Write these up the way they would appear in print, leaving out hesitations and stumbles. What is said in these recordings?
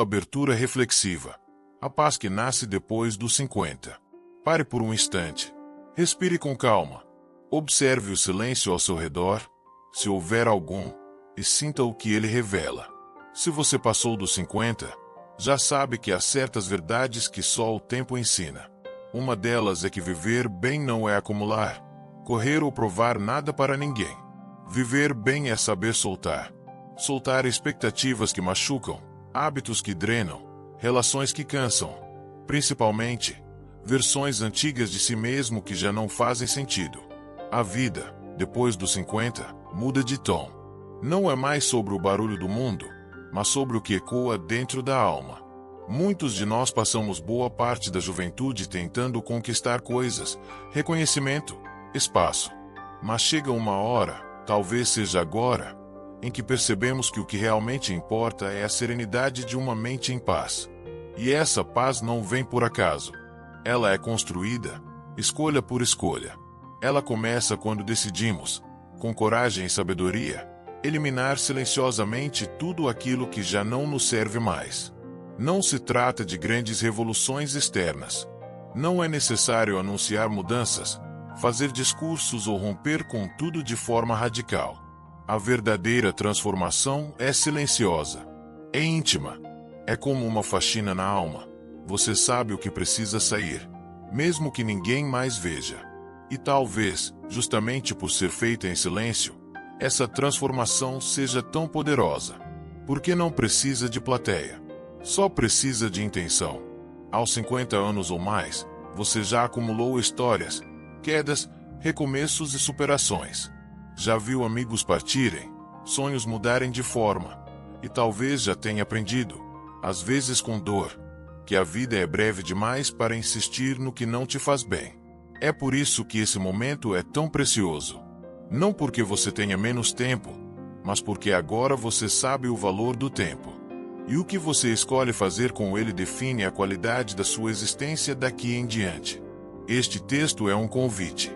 Abertura reflexiva. A paz que nasce depois dos 50. Pare por um instante. Respire com calma. Observe o silêncio ao seu redor, se houver algum, e sinta o que ele revela. Se você passou dos 50, já sabe que há certas verdades que só o tempo ensina. Uma delas é que viver bem não é acumular, correr ou provar nada para ninguém. Viver bem é saber soltar. Soltar expectativas que machucam, hábitos que drenam, relações que cansam. Principalmente, versões antigas de si mesmo que já não fazem sentido. A vida, depois dos 50, muda de tom. Não é mais sobre o barulho do mundo, mas sobre o que ecoa dentro da alma. Muitos de nós passamos boa parte da juventude tentando conquistar coisas, reconhecimento, espaço. Mas chega uma hora, talvez seja agora, em que percebemos que o que realmente importa é a serenidade de uma mente em paz. E essa paz não vem por acaso. Ela é construída, escolha por escolha. Ela começa quando decidimos, com coragem e sabedoria, eliminar silenciosamente tudo aquilo que já não nos serve mais. Não se trata de grandes revoluções externas. Não é necessário anunciar mudanças, fazer discursos ou romper com tudo de forma radical. A verdadeira transformação é silenciosa, é íntima, é como uma faxina na alma. Você sabe o que precisa sair, mesmo que ninguém mais veja. E talvez, justamente por ser feita em silêncio, essa transformação seja tão poderosa. Porque não precisa de plateia, só precisa de intenção. Aos 50 anos ou mais, você já acumulou histórias, quedas, recomeços e superações. Já viu amigos partirem, sonhos mudarem de forma, e talvez já tenha aprendido, às vezes com dor, que a vida é breve demais para insistir no que não te faz bem. É por isso que esse momento é tão precioso. Não porque você tenha menos tempo, mas porque agora você sabe o valor do tempo. E o que você escolhe fazer com ele define a qualidade da sua existência daqui em diante. Este texto é um convite.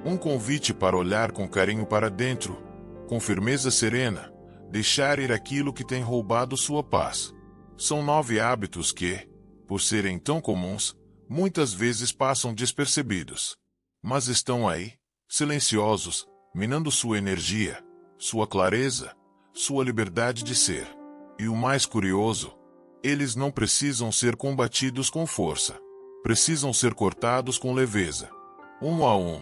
Um convite para olhar com carinho para dentro, com firmeza serena, deixar ir aquilo que tem roubado sua paz. São 9 hábitos que, por serem tão comuns, muitas vezes passam despercebidos. Mas estão aí, silenciosos, minando sua energia, sua clareza, sua liberdade de ser. E o mais curioso, eles não precisam ser combatidos com força. Precisam ser cortados com leveza. Um a um.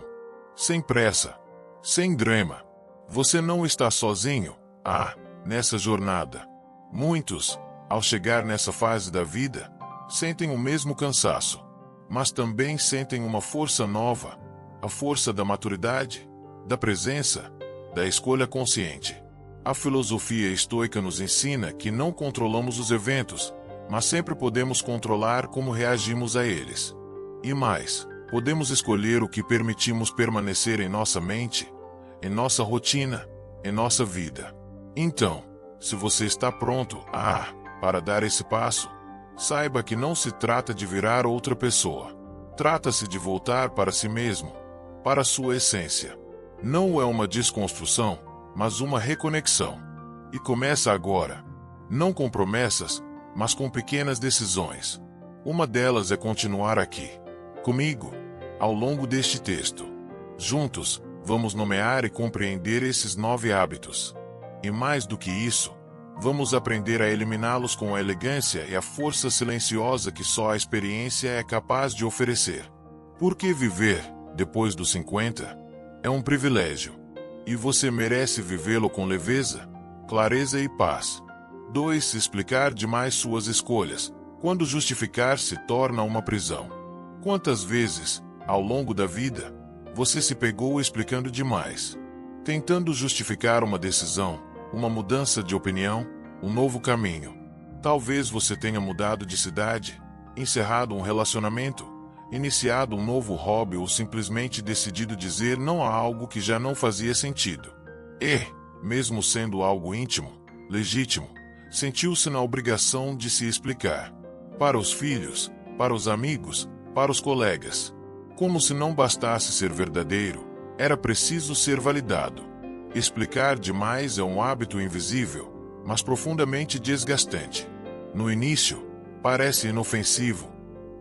Sem pressa, sem drama. Você não está sozinho, nessa jornada. Muitos, ao chegar nessa fase da vida, sentem o mesmo cansaço, mas também sentem uma força nova, a força da maturidade, da presença, da escolha consciente. A filosofia estoica nos ensina que não controlamos os eventos, mas sempre podemos controlar como reagimos a eles. E mais, podemos escolher o que permitimos permanecer em nossa mente, em nossa rotina, em nossa vida. Então, se você está pronto para dar esse passo, saiba que não se trata de virar outra pessoa. Trata-se de voltar para si mesmo, para a sua essência. Não é uma desconstrução, mas uma reconexão. E começa agora. Não com promessas, mas com pequenas decisões. Uma delas é continuar aqui, comigo, ao longo deste texto. Juntos, vamos nomear e compreender esses 9 hábitos. E mais do que isso, vamos aprender a eliminá-los com a elegância e a força silenciosa que só a experiência é capaz de oferecer. Porque viver, depois dos 50, é um privilégio. E você merece vivê-lo com leveza, clareza e paz. 2. Explicar demais suas escolhas, quando justificar se torna uma prisão. Quantas vezes, ao longo da vida, você se pegou explicando demais, tentando justificar uma decisão, uma mudança de opinião, um novo caminho. Talvez você tenha mudado de cidade, encerrado um relacionamento, iniciado um novo hobby ou simplesmente decidido dizer não a algo que já não fazia sentido. E, mesmo sendo algo íntimo, legítimo, sentiu-se na obrigação de se explicar. Para os filhos, para os amigos, para os colegas. Como se não bastasse ser verdadeiro, era preciso ser validado. Explicar demais é um hábito invisível, mas profundamente desgastante. No início, parece inofensivo,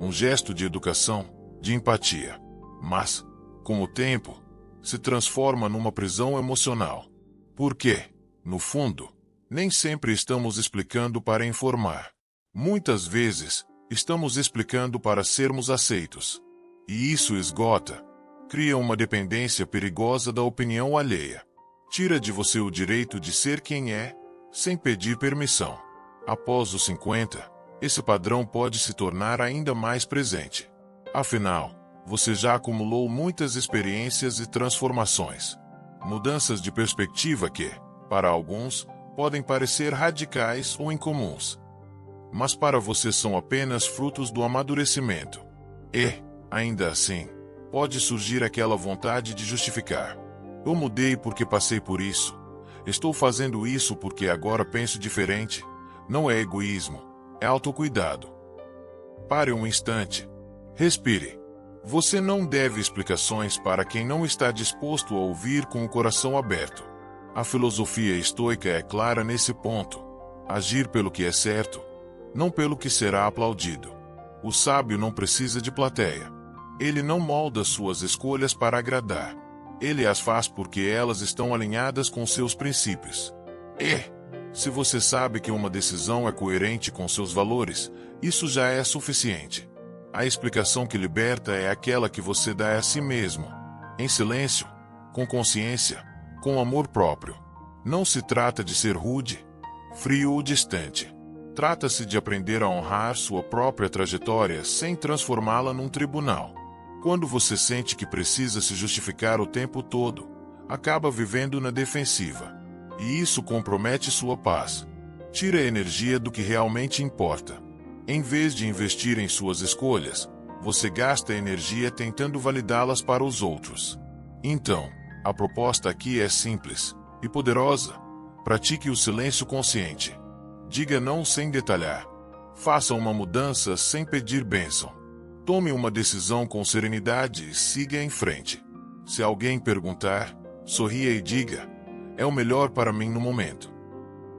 um gesto de educação, de empatia. Mas, com o tempo, se transforma numa prisão emocional. Porque, no fundo, nem sempre estamos explicando para informar. Muitas vezes, estamos explicando para sermos aceitos. E isso esgota, cria uma dependência perigosa da opinião alheia. Tira de você o direito de ser quem é, sem pedir permissão. Após os 50, esse padrão pode se tornar ainda mais presente. Afinal, você já acumulou muitas experiências e transformações. Mudanças de perspectiva que, para alguns, podem parecer radicais ou incomuns. Mas para você são apenas frutos do amadurecimento. E, ainda assim, pode surgir aquela vontade de justificar. Eu mudei porque passei por isso. Estou fazendo isso porque agora penso diferente. Não é egoísmo, é autocuidado. Pare um instante. Respire. Você não deve explicações para quem não está disposto a ouvir com o coração aberto. A filosofia estoica é clara nesse ponto. Agir pelo que é certo, não pelo que será aplaudido. O sábio não precisa de plateia. Ele não molda suas escolhas para agradar. Ele as faz porque elas estão alinhadas com seus princípios. E, se você sabe que uma decisão é coerente com seus valores, isso já é suficiente. A explicação que liberta é aquela que você dá a si mesmo, em silêncio, com consciência, com amor próprio. Não se trata de ser rude, frio ou distante. Trata-se de aprender a honrar sua própria trajetória sem transformá-la num tribunal. Quando você sente que precisa se justificar o tempo todo, acaba vivendo na defensiva. E isso compromete sua paz. Tira a energia do que realmente importa. Em vez de investir em suas escolhas, você gasta energia tentando validá-las para os outros. Então, a proposta aqui é simples e poderosa. Pratique o silêncio consciente. Diga não sem detalhar. Faça uma mudança sem pedir bênção. Tome uma decisão com serenidade e siga em frente. Se alguém perguntar, sorria e diga: é o melhor para mim no momento.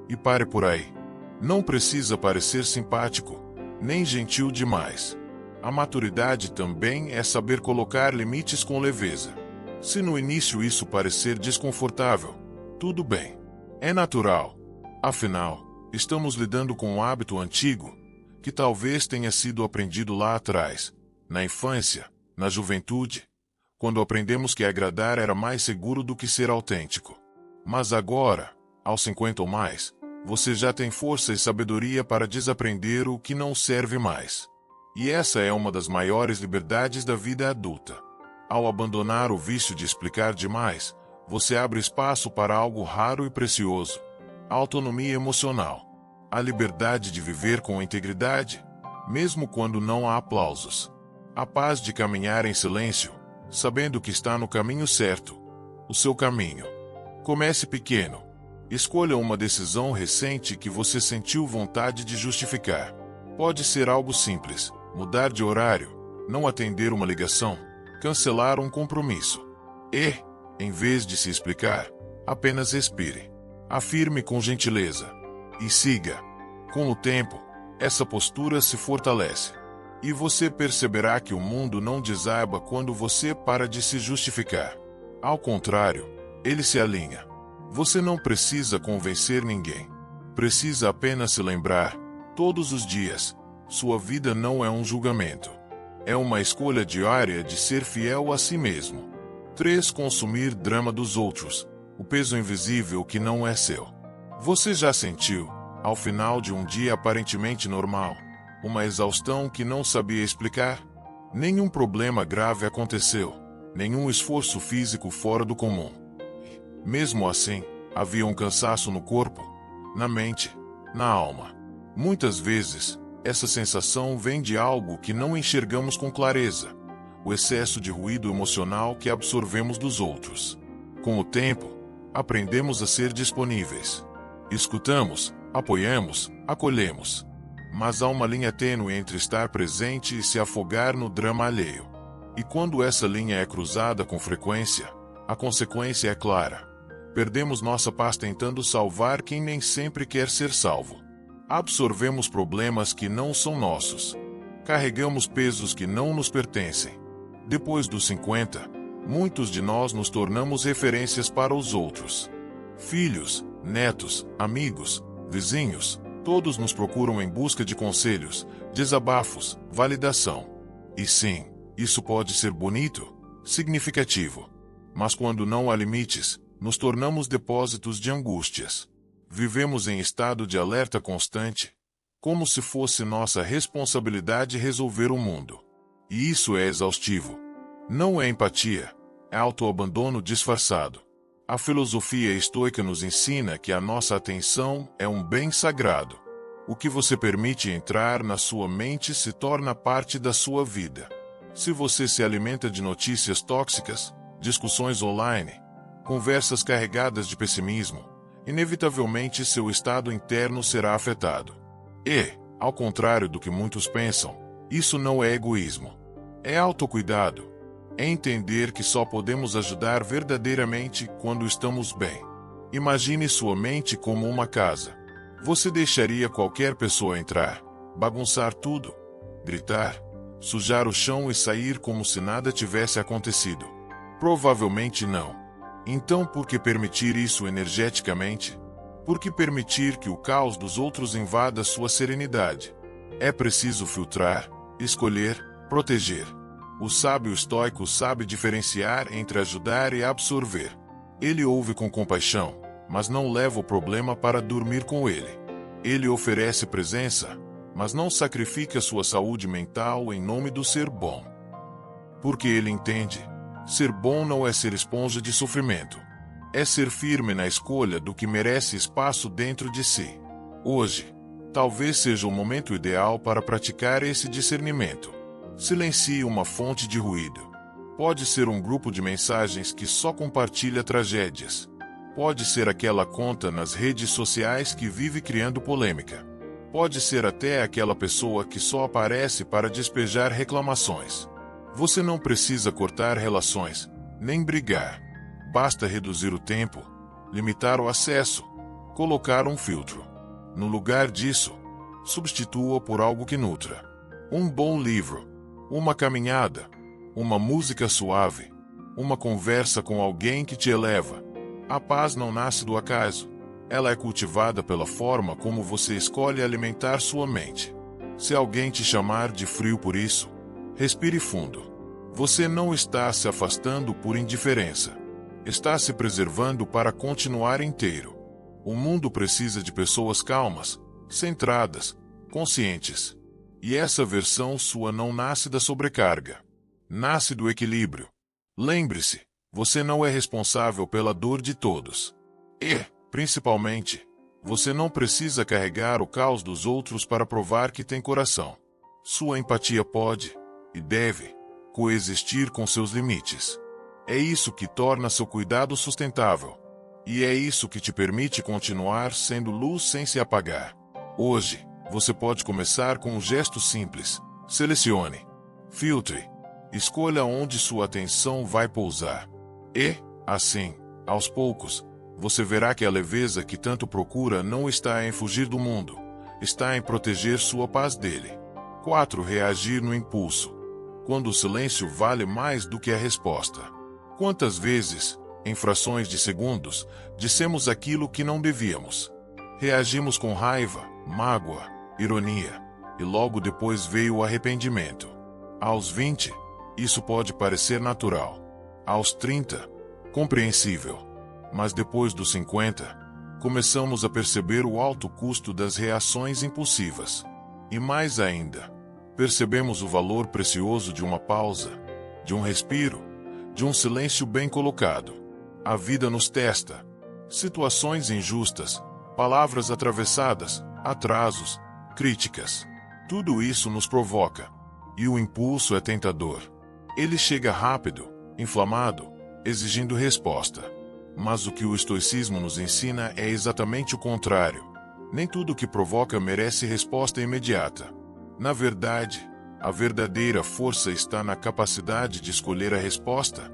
E pare por aí. Não precisa parecer simpático, nem gentil demais. A maturidade também é saber colocar limites com leveza. Se no início isso parecer desconfortável, tudo bem. É natural. Afinal, estamos lidando com um hábito antigo, que talvez tenha sido aprendido lá atrás, na infância, na juventude, quando aprendemos que agradar era mais seguro do que ser autêntico. Mas agora, aos 50 ou mais, você já tem força e sabedoria para desaprender o que não serve mais. E essa é uma das maiores liberdades da vida adulta. Ao abandonar o vício de explicar demais, você abre espaço para algo raro e precioso: a autonomia emocional. A liberdade de viver com integridade, mesmo quando não há aplausos. A paz de caminhar em silêncio, sabendo que está no caminho certo, o seu caminho. Comece pequeno. Escolha uma decisão recente que você sentiu vontade de justificar. Pode ser algo simples: mudar de horário, não atender uma ligação, cancelar um compromisso. E, em vez de se explicar, apenas respire. Afirme com gentileza. E siga. Com o tempo, essa postura se fortalece. E você perceberá que o mundo não desaba quando você para de se justificar. Ao contrário, ele se alinha. Você não precisa convencer ninguém. Precisa apenas se lembrar, todos os dias, sua vida não é um julgamento. É uma escolha diária de ser fiel a si mesmo. 3. Consumir drama dos outros, o peso invisível que não é seu. Você já sentiu, ao final de um dia aparentemente normal, uma exaustão que não sabia explicar? Nenhum problema grave aconteceu, nenhum esforço físico fora do comum. Mesmo assim, havia um cansaço no corpo, na mente, na alma. Muitas vezes, essa sensação vem de algo que não enxergamos com clareza: o excesso de ruído emocional que absorvemos dos outros. Com o tempo, aprendemos a ser disponíveis. Escutamos, apoiamos, acolhemos. Mas há uma linha tênue entre estar presente e se afogar no drama alheio. E quando essa linha é cruzada com frequência, a consequência é clara. Perdemos nossa paz tentando salvar quem nem sempre quer ser salvo. Absorvemos problemas que não são nossos. Carregamos pesos que não nos pertencem. Depois dos 50, muitos de nós nos tornamos referências para os outros. Filhos, netos, amigos, vizinhos, todos nos procuram em busca de conselhos, desabafos, validação. E sim, isso pode ser bonito, significativo. Mas quando não há limites, nos tornamos depósitos de angústias. Vivemos em estado de alerta constante, como se fosse nossa responsabilidade resolver o mundo. E isso é exaustivo. Não é empatia, é autoabandono disfarçado. A filosofia estoica nos ensina que a nossa atenção é um bem sagrado. O que você permite entrar na sua mente se torna parte da sua vida. Se você se alimenta de notícias tóxicas, discussões online, conversas carregadas de pessimismo, inevitavelmente seu estado interno será afetado. E, ao contrário do que muitos pensam, isso não é egoísmo. É autocuidado. É entender que só podemos ajudar verdadeiramente quando estamos bem. Imagine sua mente como uma casa. Você deixaria qualquer pessoa entrar, bagunçar tudo, gritar, sujar o chão e sair como se nada tivesse acontecido? Provavelmente não. Então, por que permitir isso energeticamente? Por que permitir que o caos dos outros invada sua serenidade? É preciso filtrar, escolher, proteger. O sábio estoico sabe diferenciar entre ajudar e absorver. Ele ouve com compaixão, mas não leva o problema para dormir com ele. Ele oferece presença, mas não sacrifica sua saúde mental em nome do ser bom. Porque ele entende, ser bom não é ser esponja de sofrimento. É ser firme na escolha do que merece espaço dentro de si. Hoje, talvez seja o momento ideal para praticar esse discernimento. Silencie uma fonte de ruído. Pode ser um grupo de mensagens que só compartilha tragédias. Pode ser aquela conta nas redes sociais que vive criando polêmica. Pode ser até aquela pessoa que só aparece para despejar reclamações. Você não precisa cortar relações, nem brigar. Basta reduzir o tempo, limitar o acesso, colocar um filtro. No lugar disso, substitua por algo que nutra. Um bom livro, uma caminhada, uma música suave, uma conversa com alguém que te eleva. A paz não nasce do acaso. Ela é cultivada pela forma como você escolhe alimentar sua mente. Se alguém te chamar de frio por isso, respire fundo. Você não está se afastando por indiferença. Está se preservando para continuar inteiro. O mundo precisa de pessoas calmas, centradas, conscientes. E essa versão sua não nasce da sobrecarga. Nasce do equilíbrio. Lembre-se, você não é responsável pela dor de todos. E, principalmente, você não precisa carregar o caos dos outros para provar que tem coração. Sua empatia pode, e deve, coexistir com seus limites. É isso que torna seu cuidado sustentável. E é isso que te permite continuar sendo luz sem se apagar. Hoje, você pode começar com um gesto simples. Selecione, filtre, escolha onde sua atenção vai pousar. E, assim, aos poucos, você verá que a leveza que tanto procura não está em fugir do mundo, está em proteger sua paz dele. 4. Reagir no impulso. Quando o silêncio vale mais do que a resposta. Quantas vezes, em frações de segundos, dissemos aquilo que não devíamos? Reagimos com raiva, mágoa, ironia, e logo depois veio o arrependimento. Aos 20, isso pode parecer natural. Aos 30, compreensível. Mas depois dos 50, começamos a perceber o alto custo das reações impulsivas. E mais ainda, percebemos o valor precioso de uma pausa, de um respiro, de um silêncio bem colocado. A vida nos testa. Situações injustas, palavras atravessadas, atrasos, críticas. Tudo isso nos provoca. E o impulso é tentador. Ele chega rápido, inflamado, exigindo resposta. Mas o que o estoicismo nos ensina é exatamente o contrário. Nem tudo que provoca merece resposta imediata. Na verdade, a verdadeira força está na capacidade de escolher a resposta,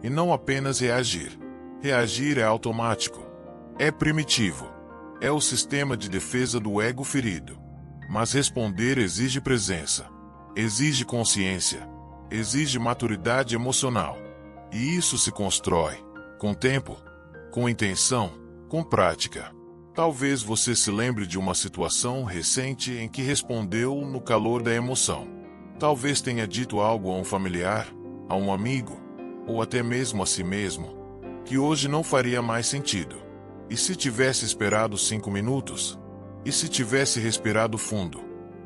e não apenas reagir. Reagir é automático. É primitivo. É o sistema de defesa do ego ferido. Mas responder exige presença, exige consciência, exige maturidade emocional. E isso se constrói com tempo, com intenção, com prática. Talvez você se lembre de uma situação recente em que respondeu no calor da emoção. Talvez tenha dito algo a um familiar, a um amigo, ou até mesmo a si mesmo, que hoje não faria mais sentido. E se tivesse esperado 5 minutos? E se tivesse respirado fundo,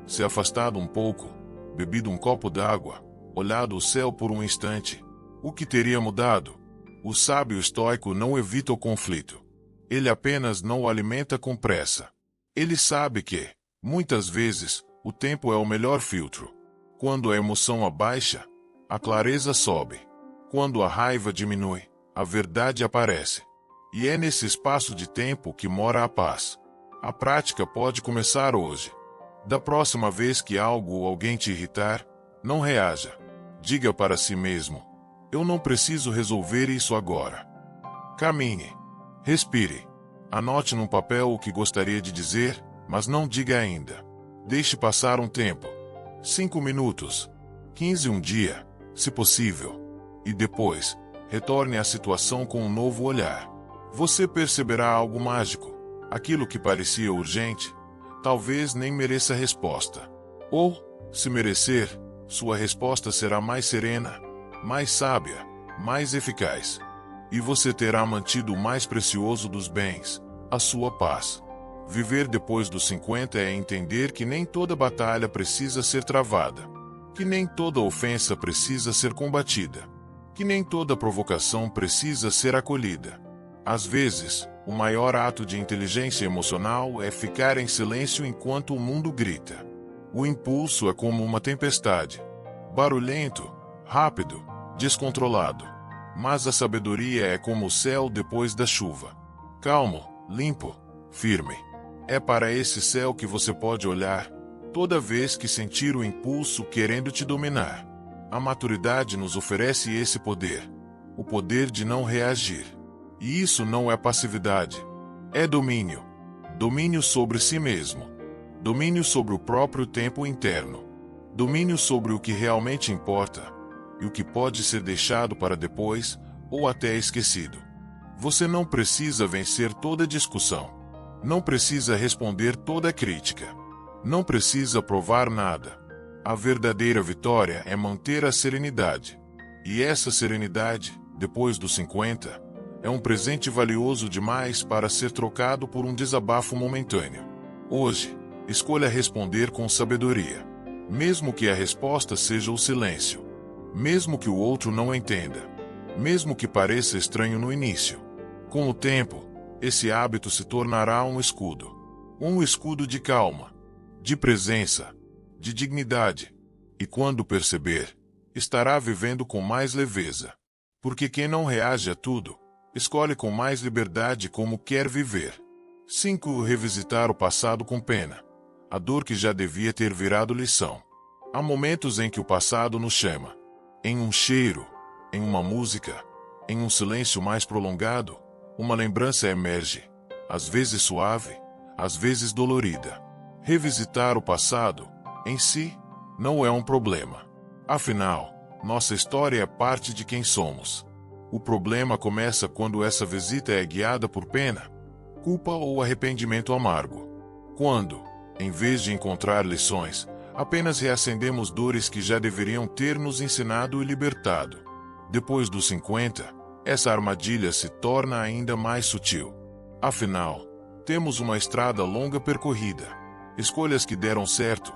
se afastado um pouco, bebido um copo d'água, olhado o céu por um instante? O que teria mudado? O sábio estoico não evita o conflito. Ele apenas não o alimenta com pressa. Ele sabe que, muitas vezes, o tempo é o melhor filtro. Quando a emoção abaixa, a clareza sobe. Quando a raiva diminui, a verdade aparece. E é nesse espaço de tempo que mora a paz. A prática pode começar hoje. Da próxima vez que algo ou alguém te irritar, não reaja. Diga para si mesmo: eu não preciso resolver isso agora. Caminhe. Respire. Anote num papel o que gostaria de dizer, mas não diga ainda. Deixe passar um tempo. 5 minutos. 15 um dia, se possível. E depois, retorne à situação com um novo olhar. Você perceberá algo mágico. Aquilo que parecia urgente, talvez nem mereça resposta. Ou, se merecer, sua resposta será mais serena, mais sábia, mais eficaz. E você terá mantido o mais precioso dos bens, a sua paz. Viver depois dos 50 é entender que nem toda batalha precisa ser travada, que nem toda ofensa precisa ser combatida, que nem toda provocação precisa ser acolhida. Às vezes, o maior ato de inteligência emocional é ficar em silêncio enquanto o mundo grita. O impulso é como uma tempestade, barulhento, rápido, descontrolado. Mas a sabedoria é como o céu depois da chuva. Calmo, limpo, firme. É para esse céu que você pode olhar, toda vez que sentir o impulso querendo te dominar. A maturidade nos oferece esse poder, o poder de não reagir. E isso não é passividade, é domínio. Domínio sobre si mesmo. Domínio sobre o próprio tempo interno. Domínio sobre o que realmente importa e o que pode ser deixado para depois ou até esquecido. Você não precisa vencer toda discussão. Não precisa responder toda crítica. Não precisa provar nada. A verdadeira vitória é manter a serenidade. E essa serenidade, depois dos 50, é um presente valioso demais para ser trocado por um desabafo momentâneo. Hoje, escolha responder com sabedoria. Mesmo que a resposta seja o silêncio. Mesmo que o outro não entenda. Mesmo que pareça estranho no início. Com o tempo, esse hábito se tornará um escudo. Um escudo de calma, de presença, de dignidade. E quando perceber, estará vivendo com mais leveza. Porque quem não reage a tudo, escolhe com mais liberdade como quer viver. 5. Revisitar o passado com pena. A dor que já devia ter virado lição. Há momentos em que o passado nos chama. Em um cheiro, em uma música, em um silêncio mais prolongado, uma lembrança emerge, às vezes suave, às vezes dolorida. Revisitar o passado, em si, não é um problema. Afinal, nossa história é parte de quem somos. O problema começa quando essa visita é guiada por pena, culpa ou arrependimento amargo. Quando, em vez de encontrar lições, apenas reacendemos dores que já deveriam ter nos ensinado e libertado. Depois dos 50, essa armadilha se torna ainda mais sutil. Afinal, temos uma estrada longa percorrida, escolhas que deram certo,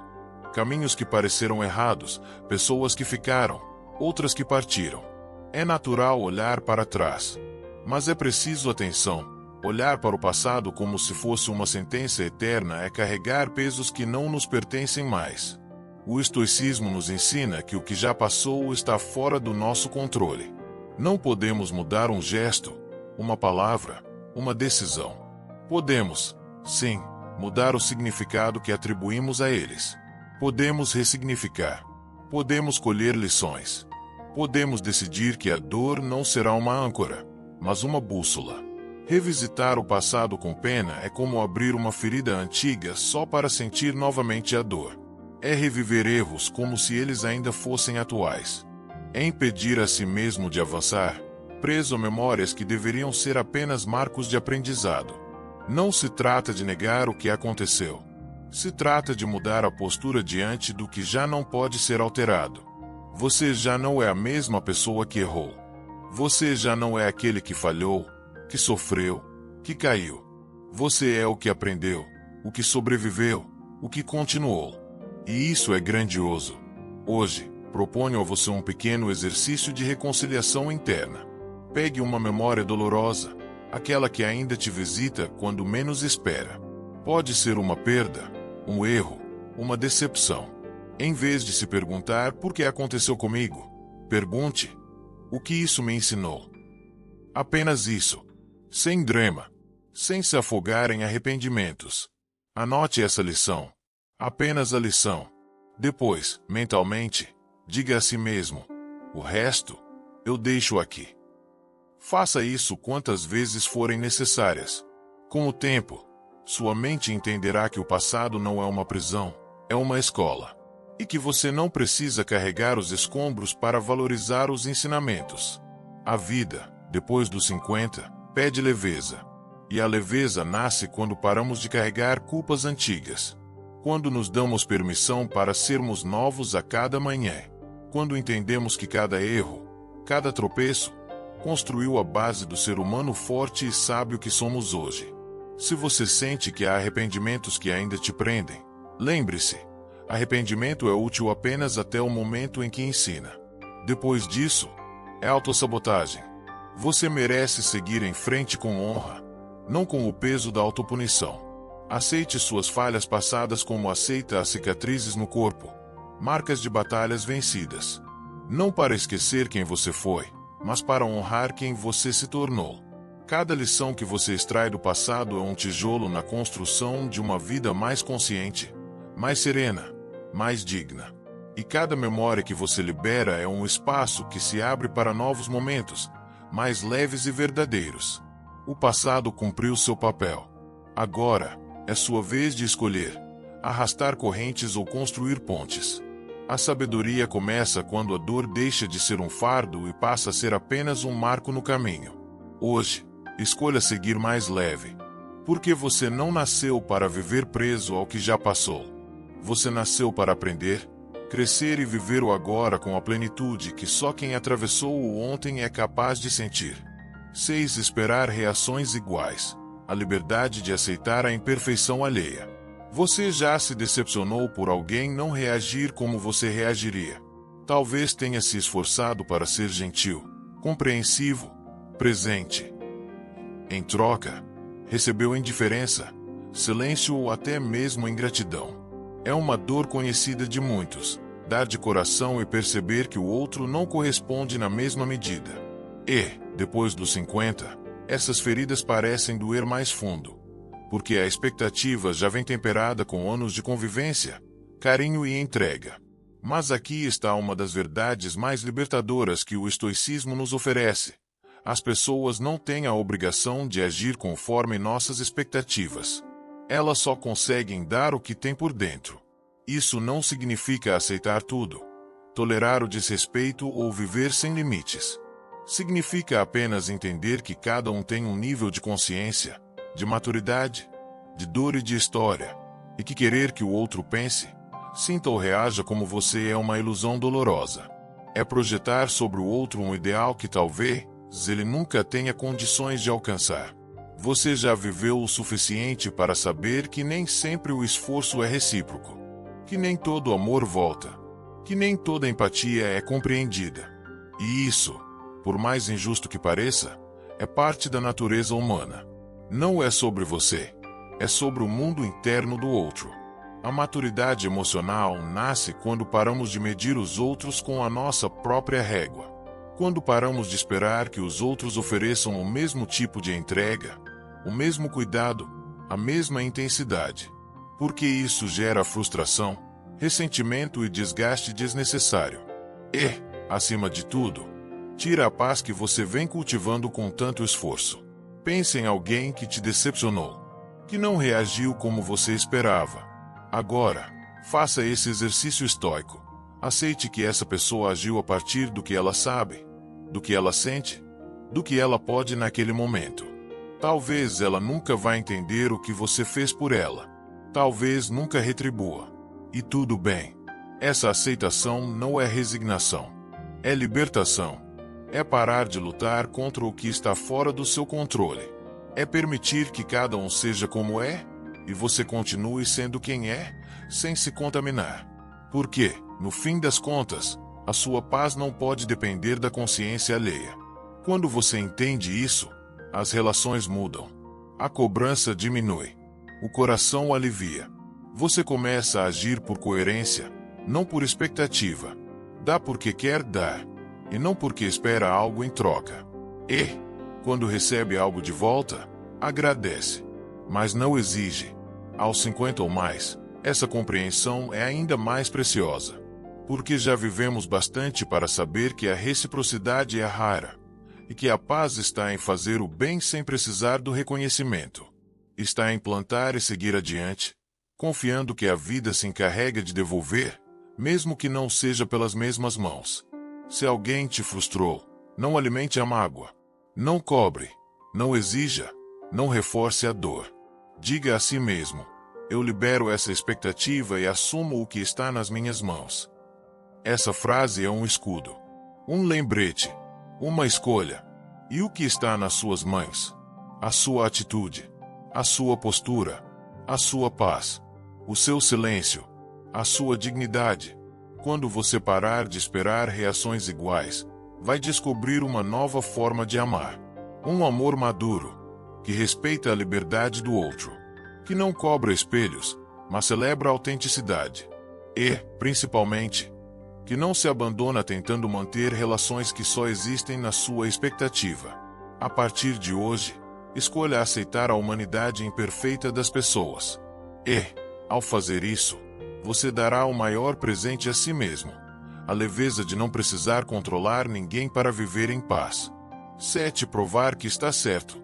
caminhos que pareceram errados, pessoas que ficaram, outras que partiram. É natural olhar para trás, mas é preciso atenção. Olhar para o passado como se fosse uma sentença eterna é carregar pesos que não nos pertencem mais. O estoicismo nos ensina que o que já passou está fora do nosso controle. Não podemos mudar um gesto, uma palavra, uma decisão. Podemos, sim, mudar o significado que atribuímos a eles. Podemos ressignificar. Podemos colher lições. Podemos decidir que a dor não será uma âncora, mas uma bússola. Revisitar o passado com pena é como abrir uma ferida antiga só para sentir novamente a dor. É reviver erros como se eles ainda fossem atuais. É impedir a si mesmo de avançar, preso a memórias que deveriam ser apenas marcos de aprendizado. Não se trata de negar o que aconteceu. Se trata de mudar a postura diante do que já não pode ser alterado. Você já não é a mesma pessoa que errou. Você já não é aquele que falhou, que sofreu, que caiu. Você é o que aprendeu, o que sobreviveu, o que continuou. E isso é grandioso. Hoje, proponho a você um pequeno exercício de reconciliação interna. Pegue uma memória dolorosa, aquela que ainda te visita quando menos espera. Pode ser uma perda, um erro, uma decepção. Em vez de se perguntar por que aconteceu comigo, pergunte: o que isso me ensinou? Apenas isso. Sem drama. Sem se afogar em arrependimentos. Anote essa lição. Apenas a lição. Depois, mentalmente, diga a si mesmo: o resto, eu deixo aqui. Faça isso quantas vezes forem necessárias. Com o tempo, sua mente entenderá que o passado não é uma prisão, é uma escola. E que você não precisa carregar os escombros para valorizar os ensinamentos. A vida, depois dos 50, pede leveza. E a leveza nasce quando paramos de carregar culpas antigas. Quando nos damos permissão para sermos novos a cada manhã. Quando entendemos que cada erro, cada tropeço, construiu a base do ser humano forte e sábio que somos hoje. Se você sente que há arrependimentos que ainda te prendem, lembre-se: arrependimento é útil apenas até o momento em que ensina. Depois disso, é autossabotagem. Você merece seguir em frente com honra, não com o peso da autopunição. Aceite suas falhas passadas como aceita as cicatrizes no corpo, marcas de batalhas vencidas. Não para esquecer quem você foi, mas para honrar quem você se tornou. Cada lição que você extrai do passado é um tijolo na construção de uma vida mais consciente, mais serena, mais digna. E cada memória que você libera é um espaço que se abre para novos momentos, mais leves e verdadeiros. O passado cumpriu seu papel. Agora, é sua vez de escolher: arrastar correntes ou construir pontes. A sabedoria começa quando a dor deixa de ser um fardo e passa a ser apenas um marco no caminho. Hoje, escolha seguir mais leve. Porque você não nasceu para viver preso ao que já passou. Você nasceu para aprender, crescer e viver o agora com a plenitude que só quem atravessou o ontem é capaz de sentir. 6. Esperar reações iguais. A liberdade de aceitar a imperfeição alheia. Você já se decepcionou por alguém não reagir como você reagiria? Talvez tenha se esforçado para ser gentil, compreensivo, presente. Em troca, recebeu indiferença, silêncio ou até mesmo ingratidão. É uma dor conhecida de muitos, dar de coração e perceber que o outro não corresponde na mesma medida. E, depois dos 50, essas feridas parecem doer mais fundo, porque a expectativa já vem temperada com anos de convivência, carinho e entrega. Mas aqui está uma das verdades mais libertadoras que o estoicismo nos oferece. As pessoas não têm a obrigação de agir conforme nossas expectativas. Elas só conseguem dar o que têm por dentro. Isso não significa aceitar tudo, tolerar o desrespeito ou viver sem limites. Significa apenas entender que cada um tem um nível de consciência, de maturidade, de dor e de história, e que querer que o outro pense, sinta ou reaja como você é uma ilusão dolorosa. É projetar sobre o outro um ideal que talvez ele nunca tenha condições de alcançar. Você já viveu o suficiente para saber que nem sempre o esforço é recíproco, que nem todo amor volta, que nem toda empatia é compreendida. E isso, por mais injusto que pareça, é parte da natureza humana. Não é sobre você, é sobre o mundo interno do outro. A maturidade emocional nasce quando paramos de medir os outros com a nossa própria régua. Quando paramos de esperar que os outros ofereçam o mesmo tipo de entrega, o mesmo cuidado, a mesma intensidade. Porque isso gera frustração, ressentimento e desgaste desnecessário. E, acima de tudo, tira a paz que você vem cultivando com tanto esforço. Pense em alguém que te decepcionou, que não reagiu como você esperava. Agora, faça esse exercício estoico. Aceite que essa pessoa agiu a partir do que ela sabe, do que ela sente, do que ela pode naquele momento. Talvez ela nunca vá entender o que você fez por ela. Talvez nunca retribua. E tudo bem. Essa aceitação não é resignação. É libertação. É parar de lutar contra o que está fora do seu controle. É permitir que cada um seja como é, e você continue sendo quem é, sem se contaminar. Porque, no fim das contas, a sua paz não pode depender da consciência alheia. Quando você entende isso, as relações mudam. A cobrança diminui. O coração alivia. Você começa a agir por coerência, não por expectativa. Dá porque quer dar, e não porque espera algo em troca. E, quando recebe algo de volta, agradece, mas não exige. Aos 50 ou mais, essa compreensão é ainda mais preciosa. Porque já vivemos bastante para saber que a reciprocidade é rara, e que a paz está em fazer o bem sem precisar do reconhecimento. Está em plantar e seguir adiante, confiando que a vida se encarrega de devolver, mesmo que não seja pelas mesmas mãos. Se alguém te frustrou, não alimente a mágoa. Não cobre, não exija, não reforce a dor. Diga a si mesmo: eu libero essa expectativa e assumo o que está nas minhas mãos. Essa frase é um escudo, um lembrete, uma escolha. E o que está nas suas mãos? A sua atitude, a sua postura, a sua paz, o seu silêncio, a sua dignidade. Quando você parar de esperar reações iguais, vai descobrir uma nova forma de amar. Um amor maduro, que respeita a liberdade do outro, que não cobra espelhos, mas celebra a autenticidade. E, principalmente, que não se abandona tentando manter relações que só existem na sua expectativa. A partir de hoje, escolha aceitar a humanidade imperfeita das pessoas. E, ao fazer isso, você dará o maior presente a si mesmo: a leveza de não precisar controlar ninguém para viver em paz. 7. Provar que está certo.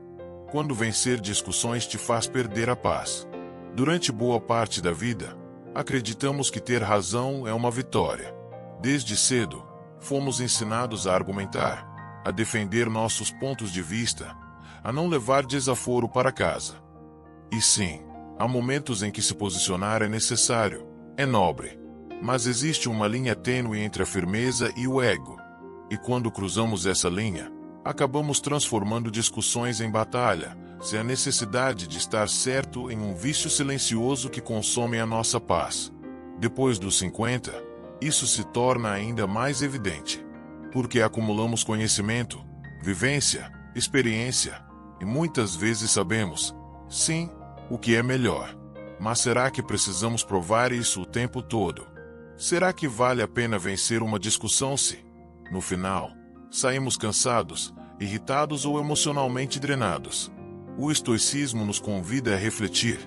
Quando vencer discussões te faz perder a paz. Durante boa parte da vida, acreditamos que ter razão é uma vitória. Desde cedo, fomos ensinados a argumentar, a defender nossos pontos de vista, a não levar desaforo para casa. E sim, há momentos em que se posicionar é necessário, é nobre. Mas existe uma linha tênue entre a firmeza e o ego. E quando cruzamos essa linha, acabamos transformando discussões em batalha, sem a necessidade de estar certo em um vício silencioso que consome a nossa paz. Depois dos 50, isso se torna ainda mais evidente. Porque acumulamos conhecimento, vivência, experiência, e muitas vezes sabemos, sim, o que é melhor. Mas será que precisamos provar isso o tempo todo? Será que vale a pena vencer uma discussão se, no final, saímos cansados, irritados ou emocionalmente drenados? O estoicismo nos convida a refletir: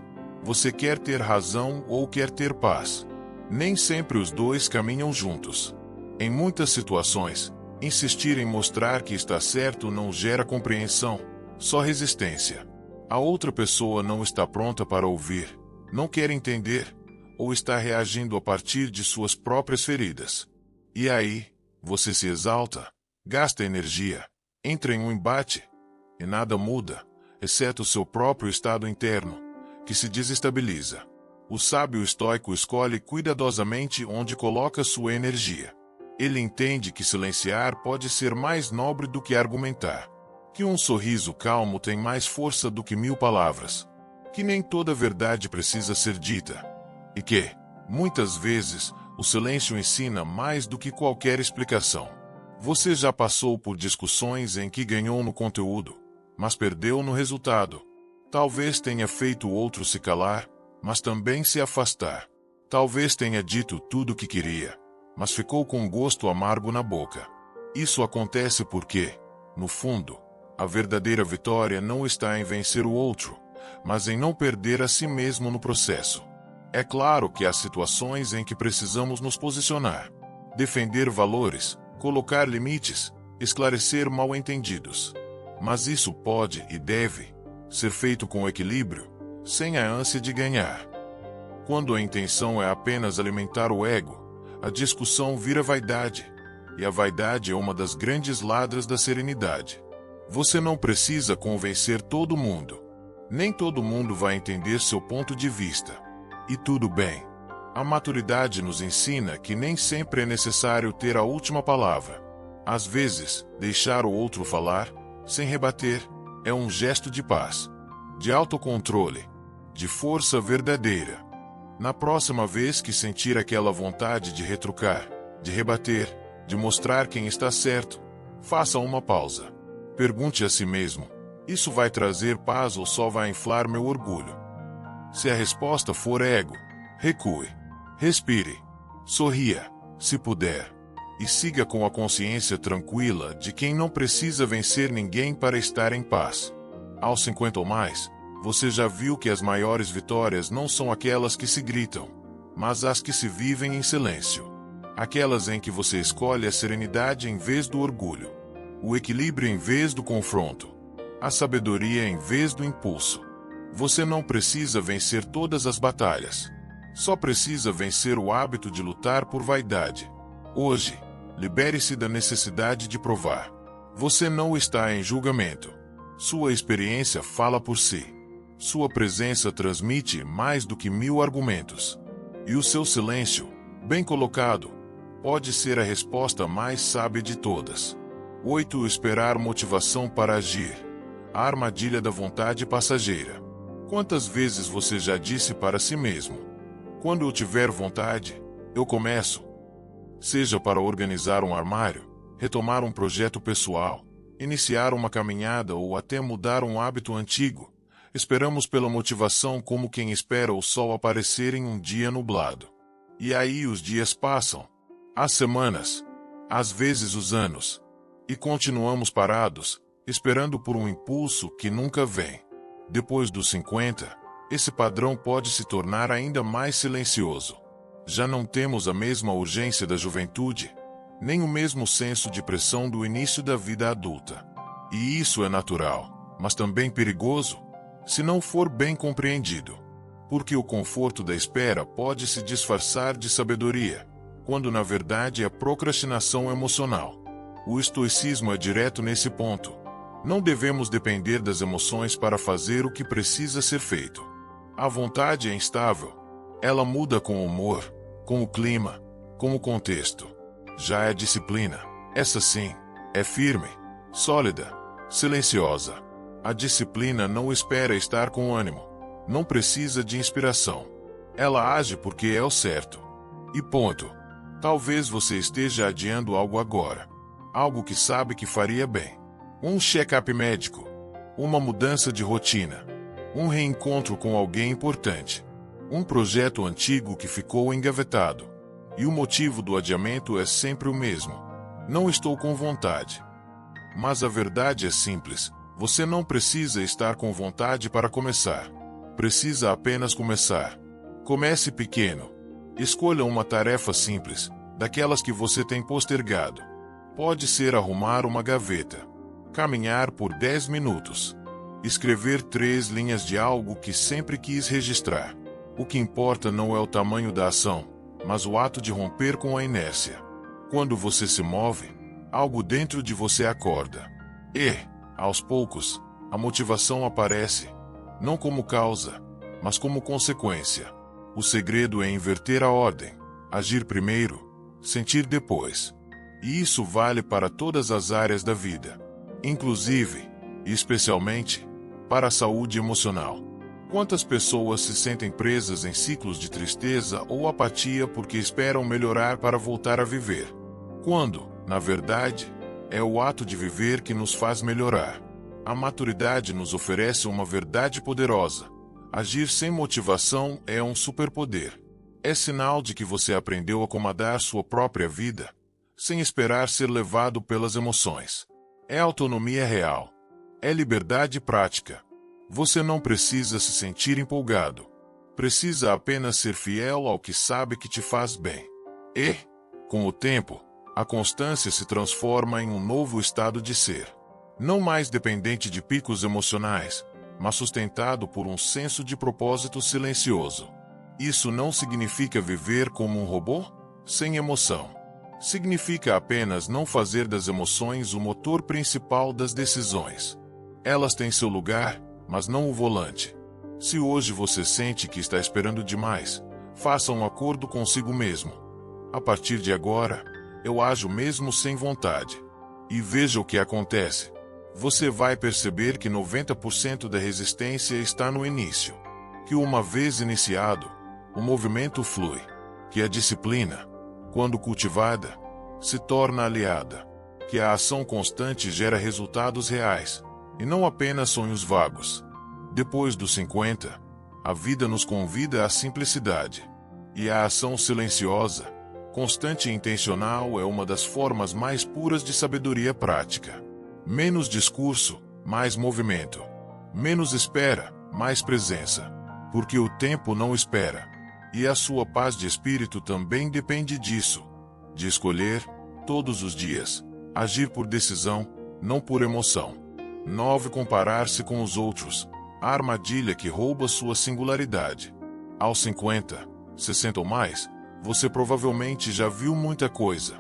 você quer ter razão ou quer ter paz? Nem sempre os dois caminham juntos. Em muitas situações, insistir em mostrar que está certo não gera compreensão, só resistência. A outra pessoa não está pronta para ouvir, não quer entender, ou está reagindo a partir de suas próprias feridas. E aí, você se exalta, gasta energia, entra em um embate, e nada muda, exceto o seu próprio estado interno, que se desestabiliza. O sábio estoico escolhe cuidadosamente onde coloca sua energia. Ele entende que silenciar pode ser mais nobre do que argumentar, que um sorriso calmo tem mais força do que 1000 palavras, que nem toda verdade precisa ser dita, e que, muitas vezes, o silêncio ensina mais do que qualquer explicação. Você já passou por discussões em que ganhou no conteúdo, mas perdeu no resultado. Talvez tenha feito o outro se calar, mas também se afastar. Talvez tenha dito tudo o que queria, mas ficou com um gosto amargo na boca. Isso acontece porque, no fundo, a verdadeira vitória não está em vencer o outro, mas em não perder a si mesmo no processo. É claro que há situações em que precisamos nos posicionar, defender valores, colocar limites, esclarecer mal-entendidos. Mas isso pode e deve ser feito com equilíbrio, sem a ânsia de ganhar. Quando a intenção é apenas alimentar o ego, a discussão vira vaidade, e a vaidade é uma das grandes ladras da serenidade. Você não precisa convencer todo mundo. Nem todo mundo vai entender seu ponto de vista. E tudo bem. A maturidade nos ensina que nem sempre é necessário ter a última palavra. Às vezes, deixar o outro falar, sem rebater, é um gesto de paz, de autocontrole, de força verdadeira. Na próxima vez que sentir aquela vontade de retrucar, de rebater, de mostrar quem está certo, faça uma pausa. Pergunte a si mesmo: isso vai trazer paz ou só vai inflar meu orgulho? Se a resposta for ego, recue, respire, sorria, se puder, e siga com a consciência tranquila de quem não precisa vencer ninguém para estar em paz. Aos 50 ou mais, você já viu que as maiores vitórias não são aquelas que se gritam, mas as que se vivem em silêncio. Aquelas em que você escolhe a serenidade em vez do orgulho, o equilíbrio em vez do confronto, a sabedoria em vez do impulso. Você não precisa vencer todas as batalhas. Só precisa vencer o hábito de lutar por vaidade. Hoje, libere-se da necessidade de provar. Você não está em julgamento. Sua experiência fala por si. Sua presença transmite mais do que 1000 argumentos. E o seu silêncio, bem colocado, pode ser a resposta mais sábia de todas. 8. Esperar motivação para agir. A armadilha da vontade passageira. Quantas vezes você já disse para si mesmo: quando eu tiver vontade, eu começo? Seja para organizar um armário, retomar um projeto pessoal, iniciar uma caminhada ou até mudar um hábito antigo, esperamos pela motivação como quem espera o sol aparecer em um dia nublado. E aí os dias passam, as semanas, às vezes os anos, e continuamos parados, esperando por um impulso que nunca vem. Depois dos 50, esse padrão pode se tornar ainda mais silencioso. Já não temos a mesma urgência da juventude, nem o mesmo senso de pressão do início da vida adulta. E isso é natural, mas também perigoso, se não for bem compreendido. Porque o conforto da espera pode se disfarçar de sabedoria, quando na verdade é procrastinação emocional. O estoicismo é direto nesse ponto. Não devemos depender das emoções para fazer o que precisa ser feito. A vontade é instável. Ela muda com o humor, com o clima, com o contexto. Já a disciplina, essa sim, é firme, sólida, silenciosa. A disciplina não espera estar com ânimo. Não precisa de inspiração. Ela age porque é o certo. E ponto. Talvez você esteja adiando algo agora. Algo que sabe que faria bem. Um check-up médico. Uma mudança de rotina. Um reencontro com alguém importante. Um projeto antigo que ficou engavetado. E o motivo do adiamento é sempre o mesmo. Não estou com vontade. Mas a verdade é simples. Você não precisa estar com vontade para começar. Precisa apenas começar. Comece pequeno. Escolha uma tarefa simples, daquelas que você tem postergado. Pode ser arrumar uma gaveta. Caminhar por 10 minutos. Escrever 3 linhas de algo que sempre quis registrar. O que importa não é o tamanho da ação, mas o ato de romper com a inércia. Quando você se move, algo dentro de você acorda. E, aos poucos, a motivação aparece, não como causa, mas como consequência. O segredo é inverter a ordem, agir primeiro, sentir depois. E isso vale para todas as áreas da vida, inclusive, e especialmente, para a saúde emocional. Quantas pessoas se sentem presas em ciclos de tristeza ou apatia porque esperam melhorar para voltar a viver? Quando, na verdade, é o ato de viver que nos faz melhorar. A maturidade nos oferece uma verdade poderosa. Agir sem motivação é um superpoder. É sinal de que você aprendeu a comandar sua própria vida, sem esperar ser levado pelas emoções. É autonomia real. É liberdade prática. Você não precisa se sentir empolgado. Precisa apenas ser fiel ao que sabe que te faz bem. E, com o tempo, a constância se transforma em um novo estado de ser. Não mais dependente de picos emocionais, mas sustentado por um senso de propósito silencioso. Isso não significa viver como um robô, sem emoção. Significa apenas não fazer das emoções o motor principal das decisões. Elas têm seu lugar, mas não o volante. Se hoje você sente que está esperando demais, faça um acordo consigo mesmo. A partir de agora, eu ajo mesmo sem vontade. E veja o que acontece. Você vai perceber que 90% da resistência está no início. Que uma vez iniciado, o movimento flui. Que a disciplina, quando cultivada, se torna aliada. Que a ação constante gera resultados reais, e não apenas sonhos vagos. Depois dos 50, a vida nos convida à simplicidade. E a ação silenciosa, constante e intencional é uma das formas mais puras de sabedoria prática. Menos discurso, mais movimento. Menos espera, mais presença. Porque o tempo não espera. E a sua paz de espírito também depende disso. De escolher, todos os dias, agir por decisão, não por emoção. 9. Comparar-se com os outros. A armadilha que rouba sua singularidade. Aos 50, 60 ou mais, você provavelmente já viu muita coisa.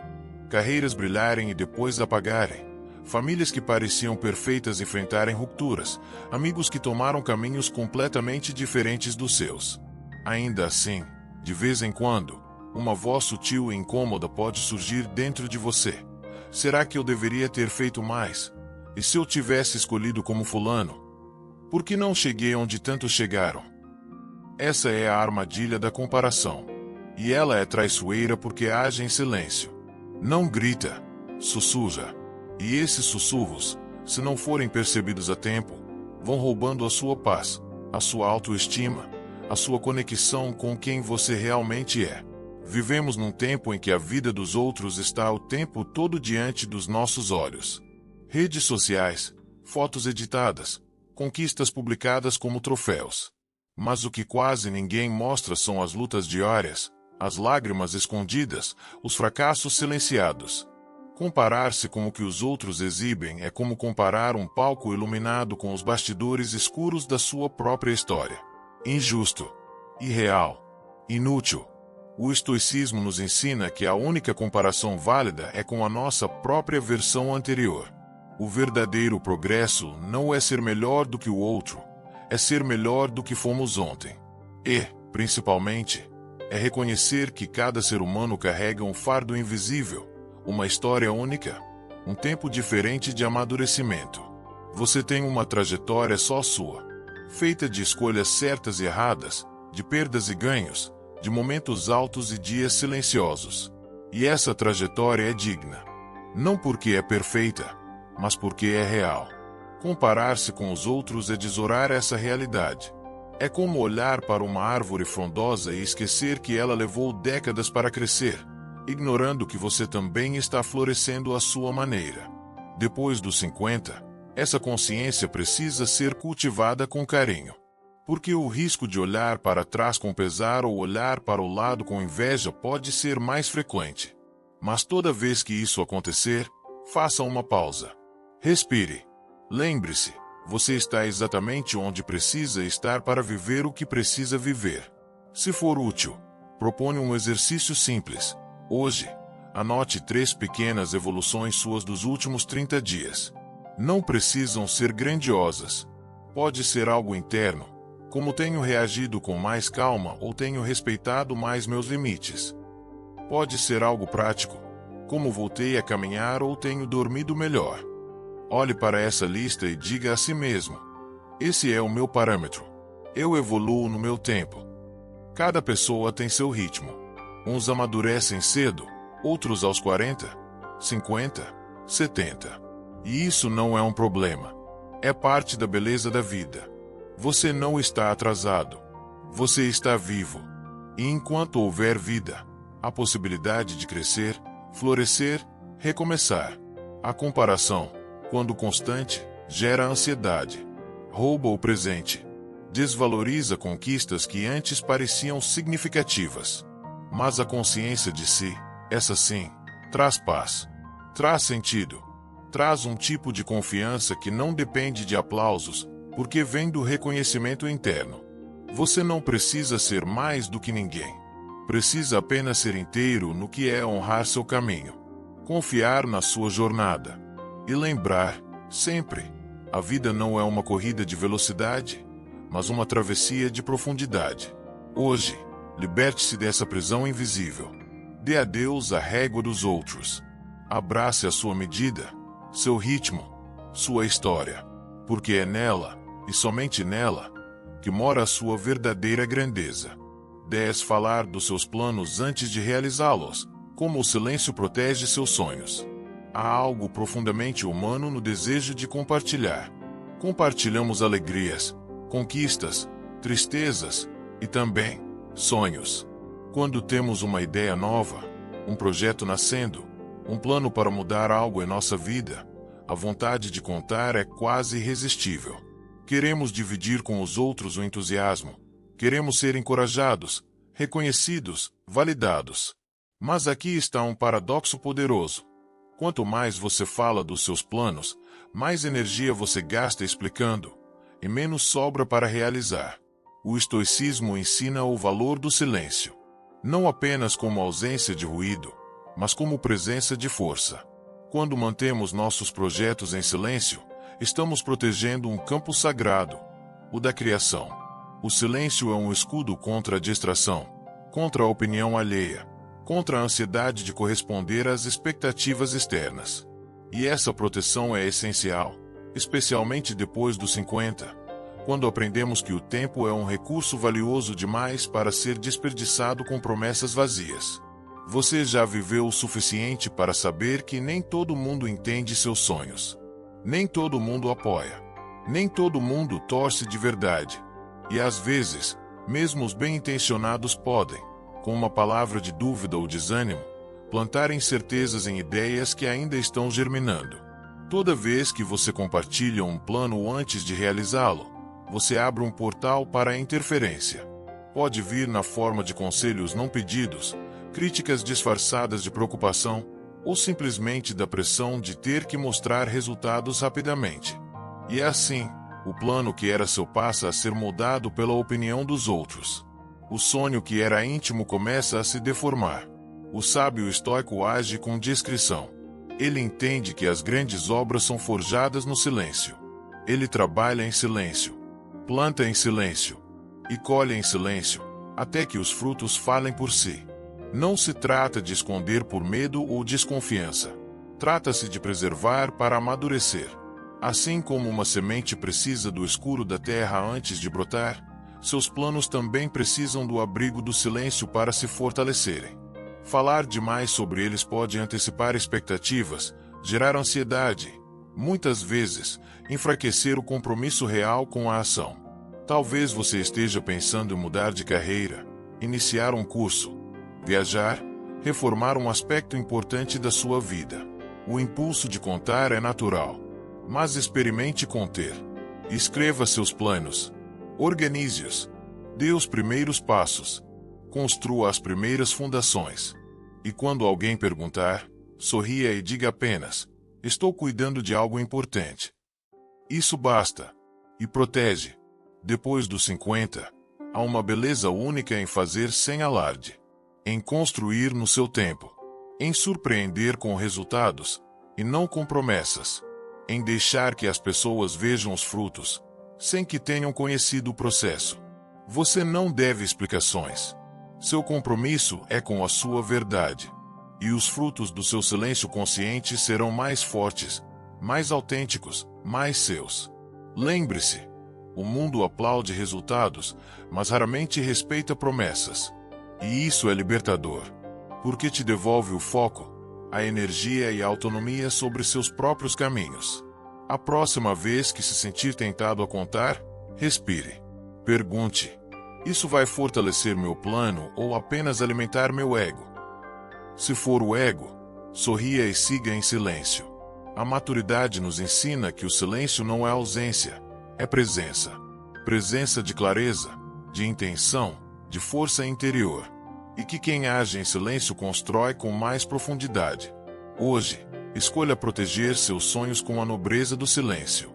Carreiras brilharem e depois apagarem. Famílias que pareciam perfeitas enfrentarem rupturas, amigos que tomaram caminhos completamente diferentes dos seus. Ainda assim, de vez em quando, uma voz sutil e incômoda pode surgir dentro de você. Será que eu deveria ter feito mais? E se eu tivesse escolhido como fulano? Por que não cheguei onde tantos chegaram? Essa é a armadilha da comparação. E ela é traiçoeira porque age em silêncio. Não grita, sussurra. E esses sussurros, se não forem percebidos a tempo, vão roubando a sua paz, a sua autoestima, a sua conexão com quem você realmente é. Vivemos num tempo em que a vida dos outros está o tempo todo diante dos nossos olhos. Redes sociais, fotos editadas, conquistas publicadas como troféus. Mas o que quase ninguém mostra são as lutas diárias, as lágrimas escondidas, os fracassos silenciados. Comparar-se com o que os outros exibem é como comparar um palco iluminado com os bastidores escuros da sua própria história. Injusto, irreal, inútil. O estoicismo nos ensina que a única comparação válida é com a nossa própria versão anterior. O verdadeiro progresso não é ser melhor do que o outro, é ser melhor do que fomos ontem. E, principalmente, é reconhecer que cada ser humano carrega um fardo invisível, uma história única, um tempo diferente de amadurecimento. Você tem uma trajetória só sua, feita de escolhas certas e erradas, de perdas e ganhos, de momentos altos e dias silenciosos. E essa trajetória é digna. Não porque é perfeita, mas porque é real. Comparar-se com os outros é desorar essa realidade. É como olhar para uma árvore frondosa e esquecer que ela levou décadas para crescer, ignorando que você também está florescendo à sua maneira. Depois dos 50, essa consciência precisa ser cultivada com carinho. Porque o risco de olhar para trás com pesar ou olhar para o lado com inveja pode ser mais frequente. Mas toda vez que isso acontecer, faça uma pausa. Respire. Lembre-se, você está exatamente onde precisa estar para viver o que precisa viver. Se for útil, proponha um exercício simples. Hoje, anote 3 pequenas evoluções suas dos últimos 30 dias. Não precisam ser grandiosas. Pode ser algo interno, como tenho reagido com mais calma ou tenho respeitado mais meus limites. Pode ser algo prático, como voltei a caminhar ou tenho dormido melhor. Olhe para essa lista e diga a si mesmo: esse é o meu parâmetro. Eu evoluo no meu tempo. Cada pessoa tem seu ritmo. Uns amadurecem cedo, outros aos 40, 50, 70. E isso não é um problema. É parte da beleza da vida. Você não está atrasado. Você está vivo. E enquanto houver vida, há possibilidade de crescer, florescer, recomeçar. A comparação, quando constante, gera ansiedade. Rouba o presente. Desvaloriza conquistas que antes pareciam significativas. Mas a consciência de si, essa sim, traz paz. Traz sentido. Traz um tipo de confiança que não depende de aplausos, porque vem do reconhecimento interno. Você não precisa ser mais do que ninguém. Precisa apenas ser inteiro no que é honrar seu caminho, confiar na sua jornada e lembrar, sempre, a vida não é uma corrida de velocidade, mas uma travessia de profundidade. Hoje, liberte-se dessa prisão invisível. Dê a Deus a régua dos outros. Abrace a sua medida, seu ritmo, sua história, porque é nela, e somente nela, que mora a sua verdadeira grandeza. 10. Falar dos seus planos antes de realizá-los, como o silêncio protege seus sonhos. Há algo profundamente humano no desejo de compartilhar. Compartilhamos alegrias, conquistas, tristezas e também sonhos. Quando temos uma ideia nova, um projeto nascendo, um plano para mudar algo em nossa vida, a vontade de contar é quase irresistível. Queremos dividir com os outros o entusiasmo. Queremos ser encorajados, reconhecidos, validados. Mas aqui está um paradoxo poderoso. Quanto mais você fala dos seus planos, mais energia você gasta explicando, e menos sobra para realizar. O estoicismo ensina o valor do silêncio, não apenas como ausência de ruído, mas como presença de força. Quando mantemos nossos projetos em silêncio, estamos protegendo um campo sagrado, o da criação. O silêncio é um escudo contra a distração, contra a opinião alheia, contra a ansiedade de corresponder às expectativas externas. E essa proteção é essencial, especialmente depois dos 50, quando aprendemos que o tempo é um recurso valioso demais para ser desperdiçado com promessas vazias. Você já viveu o suficiente para saber que nem todo mundo entende seus sonhos. Nem todo mundo apoia. Nem todo mundo torce de verdade. E às vezes, mesmo os bem-intencionados podem, com uma palavra de dúvida ou desânimo, plantar incertezas em ideias que ainda estão germinando. Toda vez que você compartilha um plano antes de realizá-lo, você abre um portal para a interferência. Pode vir na forma de conselhos não pedidos, críticas disfarçadas de preocupação, ou simplesmente da pressão de ter que mostrar resultados rapidamente. E é assim, o plano que era seu passa a ser moldado pela opinião dos outros. O sonho que era íntimo começa a se deformar. O sábio estoico age com discrição. Ele entende que as grandes obras são forjadas no silêncio. Ele trabalha em silêncio, planta em silêncio e colhe em silêncio, até que os frutos falem por si. Não se trata de esconder por medo ou desconfiança. Trata-se de preservar para amadurecer. Assim como uma semente precisa do escuro da terra antes de brotar, seus planos também precisam do abrigo do silêncio para se fortalecerem. Falar demais sobre eles pode antecipar expectativas, gerar ansiedade, muitas vezes, enfraquecer o compromisso real com a ação. Talvez você esteja pensando em mudar de carreira, iniciar um curso, viajar, reformar um aspecto importante da sua vida. O impulso de contar é natural. Mas experimente conter. Escreva seus planos. Organize-os. Dê os primeiros passos. Construa as primeiras fundações. E quando alguém perguntar, sorria e diga apenas: estou cuidando de algo importante. Isso basta. E protege. Depois dos 50, há uma beleza única em fazer sem alarde. Em construir no seu tempo. Em surpreender com resultados, e não com promessas. Em deixar que as pessoas vejam os frutos, sem que tenham conhecido o processo. Você não deve explicações. Seu compromisso é com a sua verdade. E os frutos do seu silêncio consciente serão mais fortes, mais autênticos, mais seus. Lembre-se, o mundo aplaude resultados, mas raramente respeita promessas. E isso é libertador, porque te devolve o foco, a energia e a autonomia sobre seus próprios caminhos. A próxima vez que se sentir tentado a contar, respire. Pergunte: isso vai fortalecer meu plano ou apenas alimentar meu ego? Se for o ego, sorria e siga em silêncio. A maturidade nos ensina que o silêncio não é ausência, é presença. Presença de clareza, de intenção, de força interior. E que quem age em silêncio constrói com mais profundidade. Hoje, Escolha proteger seus sonhos com a nobreza do silêncio.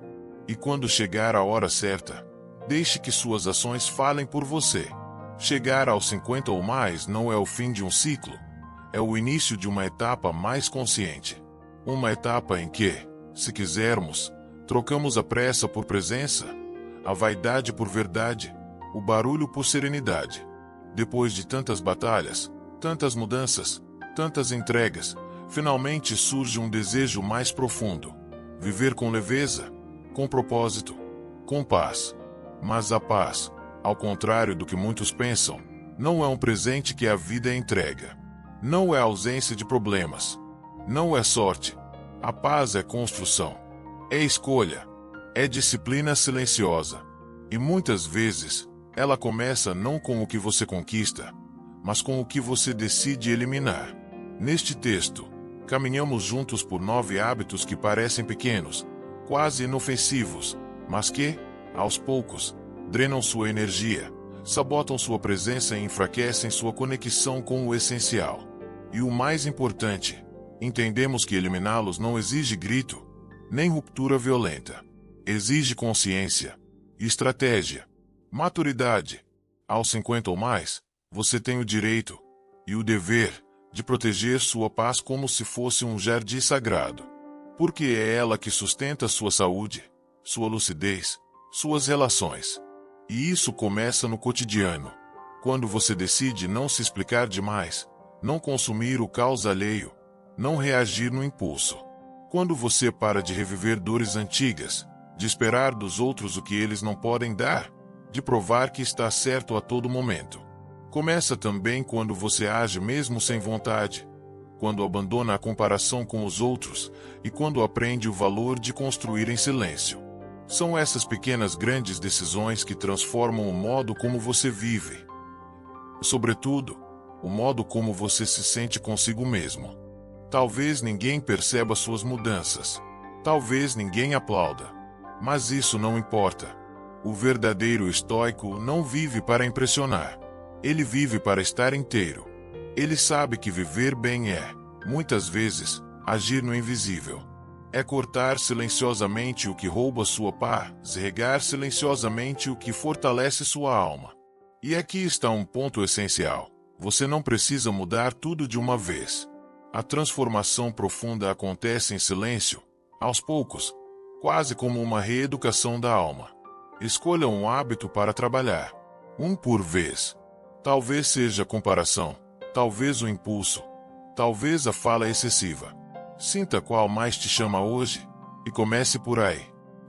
E quando chegar a hora certa, deixe que suas ações falem por você. Chegar aos 50 ou mais não é o fim de um ciclo, é o início de uma etapa mais consciente. Uma etapa em que, se quisermos, trocamos a pressa por presença, a vaidade por verdade, o barulho por serenidade. Depois de tantas batalhas, tantas mudanças, tantas entregas, finalmente surge um desejo mais profundo: viver com leveza, com propósito, com paz. Mas a paz, ao contrário do que muitos pensam, não é um presente que a vida entrega. Não é ausência de problemas. Não é sorte. A paz é construção. É escolha. É disciplina silenciosa. E muitas vezes, ela começa não com o que você conquista, mas com o que você decide eliminar. Neste texto, caminhamos juntos por 9 hábitos que parecem pequenos, quase inofensivos, mas que, aos poucos, drenam sua energia, sabotam sua presença e enfraquecem sua conexão com o essencial. E o mais importante, entendemos que eliminá-los não exige grito, nem ruptura violenta. Exige consciência, estratégia, maturidade. Aos 50 ou mais, você tem o direito e o dever de proteger sua paz como se fosse um jardim sagrado. Porque é ela que sustenta sua saúde, sua lucidez, suas relações. E isso começa no cotidiano, quando você decide não se explicar demais, não consumir o caos alheio, não reagir no impulso. Quando você para de reviver dores antigas, de esperar dos outros o que eles não podem dar, de provar que está certo a todo momento. Começa também quando você age mesmo sem vontade, quando abandona a comparação com os outros e quando aprende o valor de construir em silêncio. São essas pequenas grandes decisões que transformam o modo como você vive. Sobretudo, o modo como você se sente consigo mesmo. Talvez ninguém perceba suas mudanças. Talvez ninguém aplauda. Mas isso não importa. O verdadeiro estoico não vive para impressionar. Ele vive para estar inteiro. Ele sabe que viver bem é, muitas vezes, agir no invisível. É cortar silenciosamente o que rouba sua paz, regar silenciosamente o que fortalece sua alma. E aqui está um ponto essencial. Você não precisa mudar tudo de uma vez. A transformação profunda acontece em silêncio, aos poucos, quase como uma reeducação da alma. Escolha um hábito para trabalhar, um por vez. Talvez seja a comparação, talvez o impulso, talvez a fala excessiva. Sinta qual mais te chama hoje e comece por aí.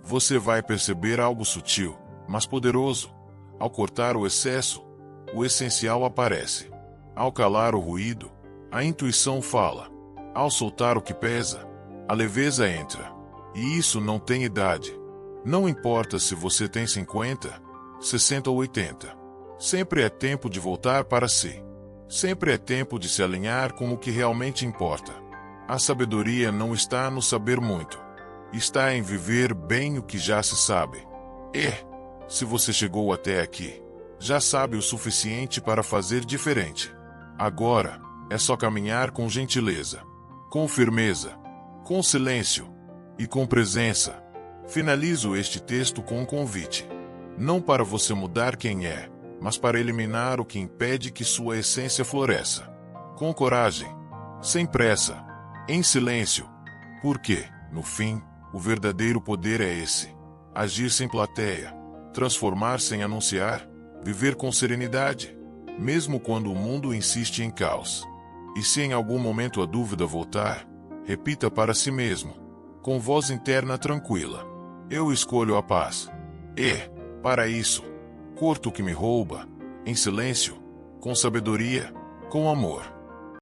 Você vai perceber algo sutil, mas poderoso. Ao cortar o excesso, o essencial aparece. Ao calar o ruído, a intuição fala. Ao soltar o que pesa, a leveza entra. E isso não tem idade. Não importa se você tem 50, 60 ou 80. Sempre é tempo de voltar para si. Sempre é tempo de se alinhar com o que realmente importa. A sabedoria não está no saber muito. Está em viver bem o que já se sabe. E, se você chegou até aqui, já sabe o suficiente para fazer diferente. Agora, é só caminhar com gentileza, com firmeza, com silêncio e com presença. Finalizo este texto com um convite. Não para você mudar quem é, mas para eliminar o que impede que sua essência floresça. Com coragem, sem pressa, em silêncio. Porque, no fim, o verdadeiro poder é esse: agir sem plateia, transformar sem anunciar, viver com serenidade, mesmo quando o mundo insiste em caos. E se em algum momento a dúvida voltar, repita para si mesmo, com voz interna tranquila: eu escolho a paz. E, para isso, corto o que me rouba, em silêncio, com sabedoria, com amor.